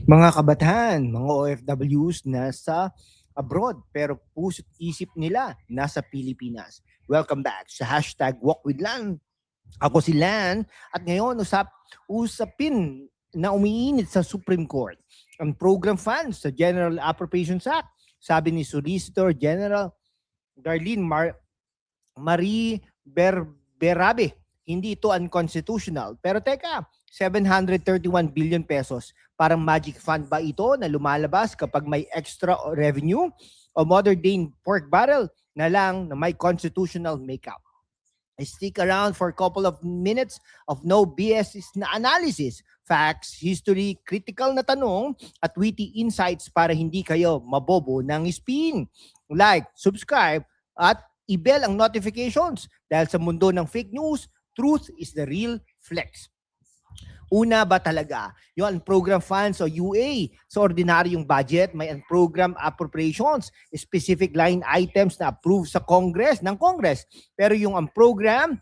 Mga kabataan, mga OFWs nasa abroad pero puso't isip nila nasa Pilipinas. Welcome back sa hashtag Walk with Lan. Ako si Lan at ngayon usapin na umiinit sa Supreme Court ang program funds sa General Appropriations Act. Sabi ni Solicitor General Darlene Marie Berabe, hindi ito unconstitutional. Pero teka, 731 billion pesos. Parang magic fund ba ito na lumalabas kapag may extra revenue? O modern day pork barrel na lang na may constitutional makeup? I stick around for a couple of minutes of no BS na analysis, facts, history, critical na tanong, at witty insights para hindi kayo mabobo ng spin. Like, subscribe, at i-bell ang notifications dahil sa mundo ng fake news, truth is the real flex. Una ba talaga, yung program funds o UA sa ordinaryong budget, may program appropriations, specific line items na approved sa Congress. Pero yung program,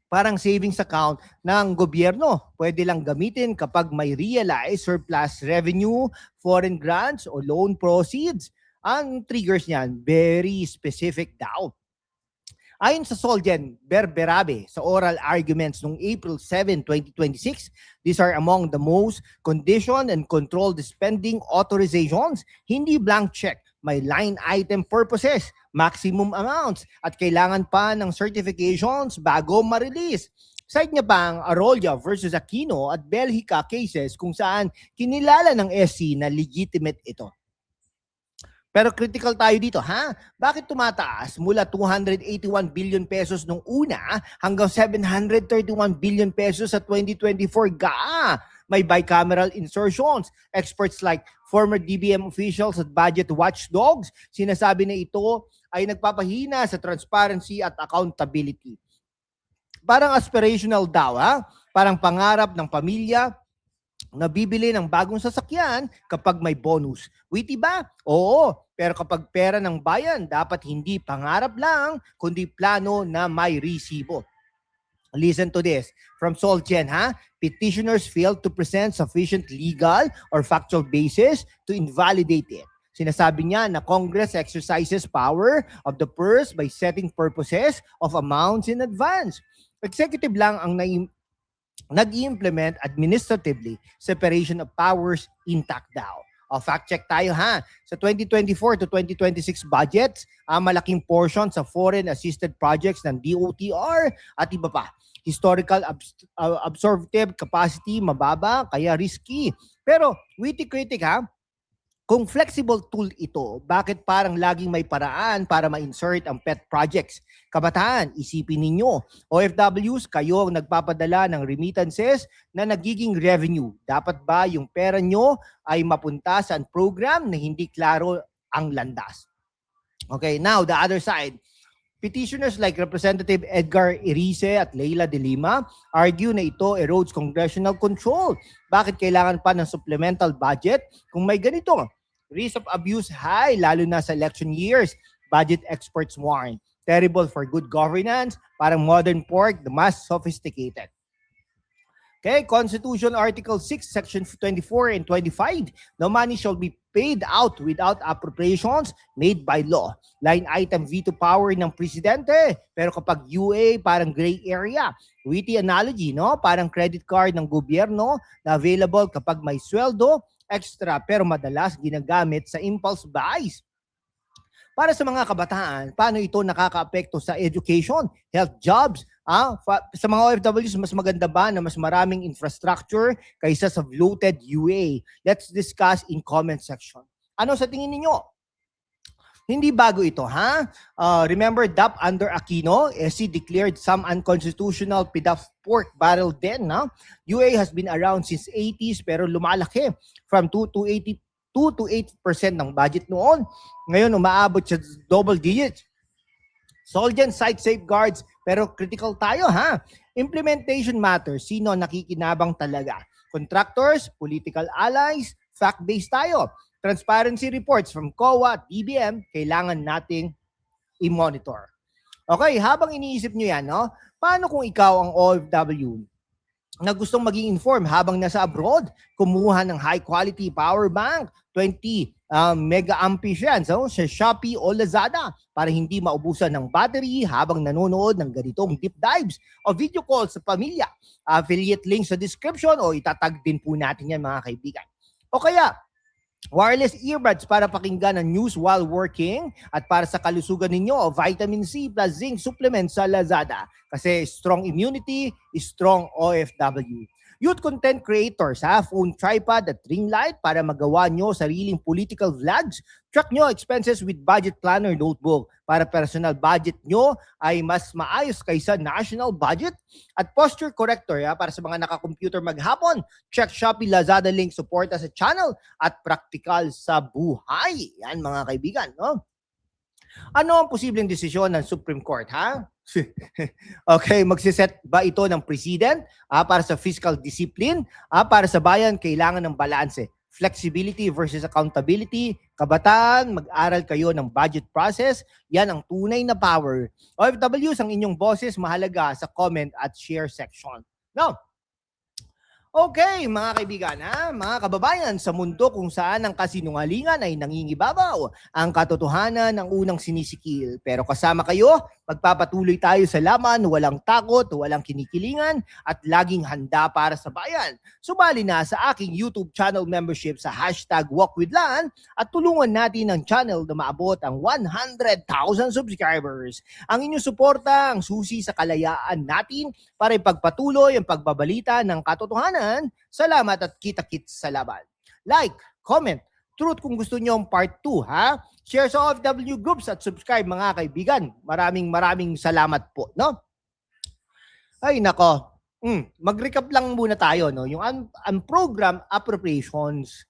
parang savings account ng gobyerno, pwede lang gamitin kapag may realized surplus revenue, foreign grants o loan proceeds. Ang triggers niyan, very specific daw. Ayon sa Solgen Berberabe sa oral arguments noong April 7, 2026, these are among the most conditioned and controlled spending authorizations, hindi blank check, may line item purposes, maximum amounts, at kailangan pa ng certifications bago ma-release. Side niya pa ang Arroyo versus Aquino at Belgica cases kung saan kinilala ng SC na legitimate ito. Pero critical tayo dito, ha? Bakit tumataas mula 281 billion pesos nung una hanggang 731 billion pesos sa 2024? May bicameral insertions. Experts like former DBM officials at budget watchdogs, sinasabi na ito ay nagpapahina sa transparency at accountability. Parang aspirational daw, ha? Parang pangarap ng pamilya nabibili ng bagong sasakyan kapag may bonus. Witty ba? Oo. Pero kapag pera ng bayan, dapat hindi pangarap lang, kundi plano na may resibo. Listen to this. From Solgen, ha? Petitioners failed to present sufficient legal or factual basis to invalidate it. Sinasabi niya na Congress exercises power of the purse by setting purposes of amounts in advance. Executive lang ang nag-implement administratively, separation of powers intact daw. O fact check tayo, ha. Sa 2024 to 2026 budgets, malaking portion sa foreign assisted projects ng DOTR at iba pa. Historical absorptive capacity mababa, kaya risky. Pero witty critic, ha. Kung flexible tool ito, bakit parang laging may paraan para ma-insert ang pet projects? Kabataan, isipin ninyo, OFWs, kayo ang nagpapadala ng remittances na nagiging revenue. Dapat ba yung pera nyo ay mapunta sa program na hindi klaro ang landas? Okay, now the other side. Petitioners like Representative Edgar Erice at Leila de Lima argue na ito erodes congressional control. Bakit kailangan pa ng supplemental budget kung may ganito? Risk of abuse high, lalo na sa election years. Budget experts warn. Terrible for good governance, parang modern pork, the most sophisticated. Okay, Constitution Article 6, Section 24 and 25. No money shall be paid out without appropriations made by law. Line item veto power ng presidente. Pero kapag UA, parang gray area. Witty analogy, no? Parang credit card ng gobyerno na available kapag may sweldo, extra, pero madalas ginagamit sa impulse buys. Para sa mga kabataan, paano ito nakaka-apekto sa education, health, jobs? Sa mga OFWs, mas maganda ba na mas maraming infrastructure kaysa sa bloated UA? Let's discuss in comment section. Ano sa tingin ninyo? Hindi bago ito, ha? Remember DAP under Aquino, SC declared some unconstitutional PDAF pork barrel din, no? UA has been around since 80s pero lumalaki from 2 to 8% ng budget noon. Ngayon, umaabot sa double digits. Solgen site safeguards, pero critical tayo, ha? Implementation matters. Sino nakikinabang talaga? Contractors, political allies, fact-based tayo. Transparency reports from COA at DBM, kailangan nating i-monitor. Okay, habang iniisip nyo yan, no? Paano kung ikaw ang OFW? na gustong maging informed habang nasa abroad, kumuha ng high-quality power bank, 20 mega amperes yan. So, sa Shopee o Lazada para hindi maubusan ng battery habang nanonood ng ganitong deep dives o video calls sa pamilya. Affiliate link sa description o itatag din po natin yan mga kaibigan. O kaya, wireless earbuds para pakinggan ang news while working at para sa kalusugan ninyo, vitamin C plus zinc supplement sa Lazada. Kasi strong immunity, strong OFW. Youth content creators, phone tripod at ring light para magawa nyo sariling political vlogs. Track nyo expenses with budget planner notebook para personal budget nyo ay mas maayos kaysa national budget. At posture corrector para sa mga naka-computer maghapon. Check Shopee, Lazada link, suporta sa channel at practical sa buhay. Yan mga kaibigan, no? Ano ang posibleng desisyon ng Supreme Court, ha? Okay, magsiset ba ito ng president para sa fiscal discipline? Para sa bayan, kailangan ng balanse. Flexibility versus accountability. Kabataan, mag-aral kayo ng budget process. Yan ang tunay na power. OFWs, ang inyong boses mahalaga sa comment at share section. Now, okay, mga kaibigan, mga kababayan, sa mundo kung saan ang kasinungalingan ay nangingibabaw, ang katotohanan ang unang sinisikil. Pero kasama kayo, magpapatuloy tayo sa laban, walang takot, walang kinikilingan, at laging handa para sa bayan. Sumali na sa aking YouTube channel membership sa #WalkWithLan at tulungan natin ang channel na maabot ang 100,000 subscribers. Ang inyong suporta ang susi sa kalayaan natin para ipagpatuloy ang pagbabalita ng katotohanan. Salamat at kita-kits sa laban. Like, comment, truth kung gusto nyo ang part 2, ha? Share sa OFW groups at subscribe mga kaibigan. Maraming salamat po, no? Ay, nako. Mag-recap lang muna tayo, no? Yung program appropriations,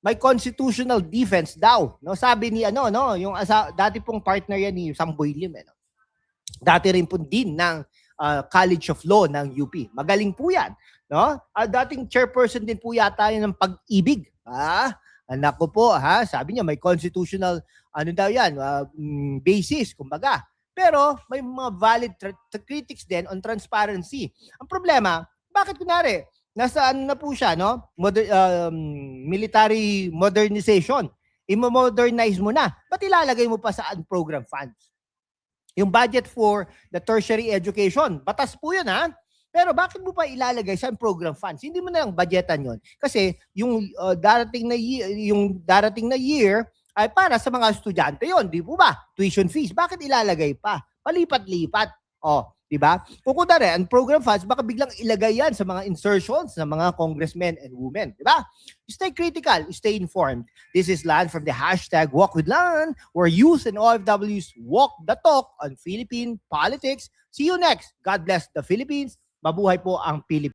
may constitutional defense daw, no? Sabi ni yung dati pong partner yan ni Samboy Lim, no? Dati rin po din ng College of Law ng UP. Magaling po yan, no? Dating chairperson din po yata yan ng Pag-ibig. Anak ko po, sabi niya may constitutional basis, kumbaga. Pero may mga valid critics din on transparency. Ang problema, bakit kunwari, nasa na po siya, no? Military modernization. I-modernize mo na. Ba't ilalagay mo pa sa program funds? Yung budget for the tertiary education, batas po yun, Pero bakit mo pa ilalagay sa program funds? Hindi mo na lang budgetan yon. Kasi yung darating na year ay para sa mga estudyante yon, di po ba? Tuition fees, bakit ilalagay pa? Palipat-lipat. Di ba? Kukunwari, ang program funds, baka biglang ilagay yan sa mga insertions ng mga congressmen and women. Di ba? Stay critical, stay informed. This is Lan from the #WalkWithLan, where youth and OFWs walk the talk on Philippine politics. See you next. God bless the Philippines. Mabuhay po ang Pilipinas.